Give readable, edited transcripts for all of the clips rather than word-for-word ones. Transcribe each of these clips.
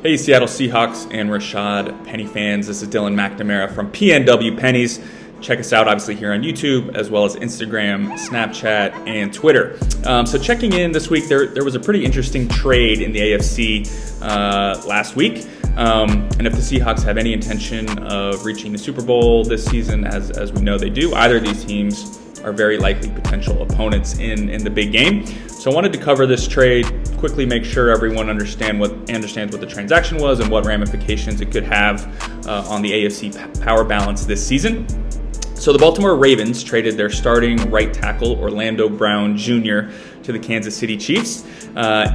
Hey, Seattle Seahawks and Rashad Penny fans. This is Dylan McNamara from PNW Pennies. Check us out, obviously, here on YouTube, as well as Instagram, Snapchat, and Twitter. So checking in this week, there was a pretty interesting trade in the AFC last week. And if the Seahawks have any intention of reaching the Super Bowl this season, as we know they do, either of these teams are very likely potential opponents in the big game. So I wanted to cover this trade, quickly make sure everyone understands what the transaction was and what ramifications it could have on the AFC power balance this season. So the Baltimore Ravens traded their starting right tackle, Orlando Brown Jr., to the Kansas City Chiefs.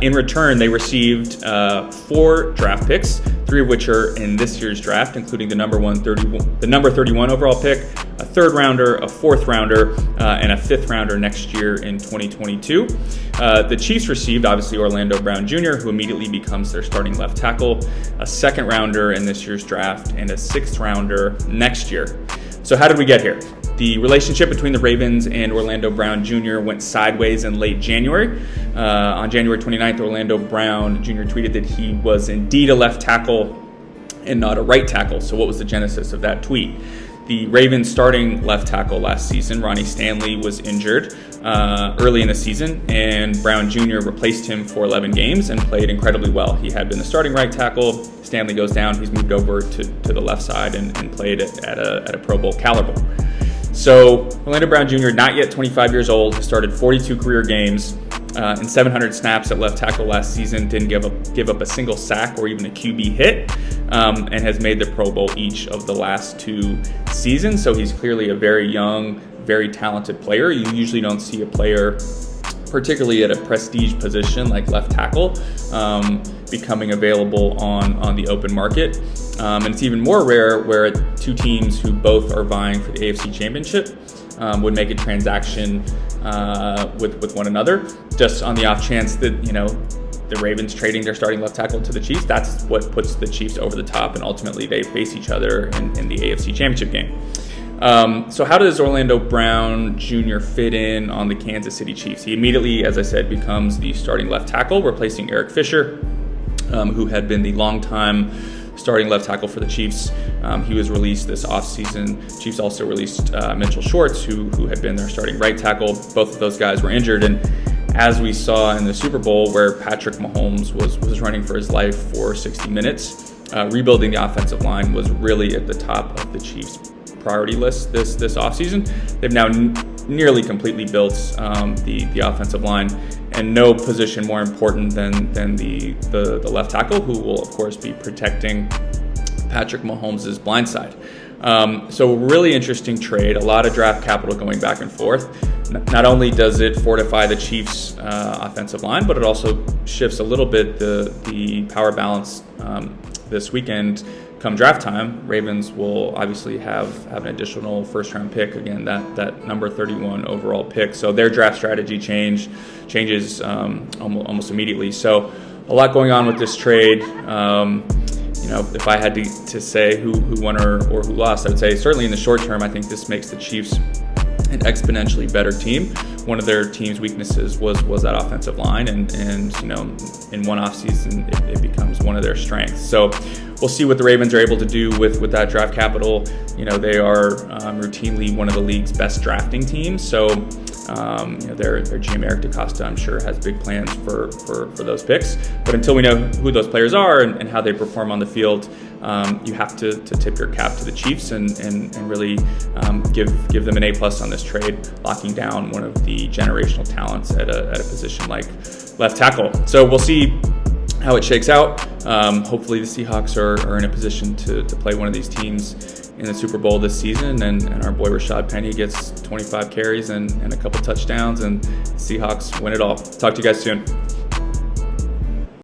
In return, they received 4 draft picks, 3 of which are in this year's draft, including the number 31 overall pick, a 3rd rounder, a 4th rounder, and a 5th rounder next year in 2022. The Chiefs received, obviously, Orlando Brown Jr., who immediately becomes their starting left tackle, a 2nd rounder in this year's draft, and a 6th rounder next year. So how did we get here? The relationship between the Ravens and Orlando Brown Jr. went sideways in late January. On January 29th, Orlando Brown Jr. tweeted that he was indeed a left tackle and not a right tackle. So what was the genesis of that tweet? The Ravens starting left tackle last season, Ronnie Stanley, was injured early in the season, and Brown Jr. replaced him for 11 games and played incredibly well. He had been the starting right tackle. Stanley goes down. He's moved over to the left side and played at a Pro Bowl caliber. So Orlando Brown Jr., not yet 25 years old, has started 42 career games and 700 snaps at left tackle last season, didn't give up a single sack or even a QB hit, and has made the Pro Bowl each of the last 2 seasons. So he's clearly a very young, very talented player. You usually don't see a player, particularly at a prestige position like left tackle, becoming available on the open market. And it's even more rare where 2 teams who both are vying for the AFC Championship would make a transaction with one another, just on the off chance that, the Ravens trading their starting left tackle to the Chiefs. That's what puts the Chiefs over the top, and ultimately they face each other in the AFC Championship game. So how does Orlando Brown Jr. fit in on the Kansas City Chiefs? He immediately, as I said, becomes the starting left tackle, replacing Eric Fisher, who had been the longtime starting left tackle for the Chiefs. He was released this offseason. Chiefs also released Mitchell Schwartz, who had been their starting right tackle. Both of those guys were injured, and as we saw in the Super Bowl, where Patrick Mahomes was running for his life for 60 minutes, rebuilding the offensive line was really at the top of the Chiefs' priority list this offseason. They've now nearly completely built the offensive line, and no position more important than the left tackle, who will, of course, be protecting Patrick Mahomes' blind side. So really interesting trade, a lot of draft capital going back and forth. Not only does it fortify the Chiefs' offensive line, but it also shifts a little bit the power balance this weekend. Come draft time, Ravens will obviously have an additional first-round pick, again, that number 31 overall pick. So their draft strategy changes almost immediately. So a lot going on with this trade. If I had to say who won or who lost, I would say certainly in the short term, I think this makes the Chiefs an exponentially better team. One of their team's weaknesses was that offensive line, and in one offseason it becomes one of their strengths. So we'll see what the Ravens are able to do with that draft capital. They are routinely one of the league's best drafting teams. So their GM Eric DeCosta, I'm sure, has big plans for those picks. But until we know who those players are and how they perform on the field, you have to tip your cap to the Chiefs and really give them an A+ on this trade, locking down one of the generational talents at a position like left tackle. So we'll see how it shakes out. Hopefully the Seahawks are in a position to play one of these teams in the Super Bowl this season, and our boy Rashad Penny gets 25 carries and a couple touchdowns, and the Seahawks win it all. Talk to you guys soon.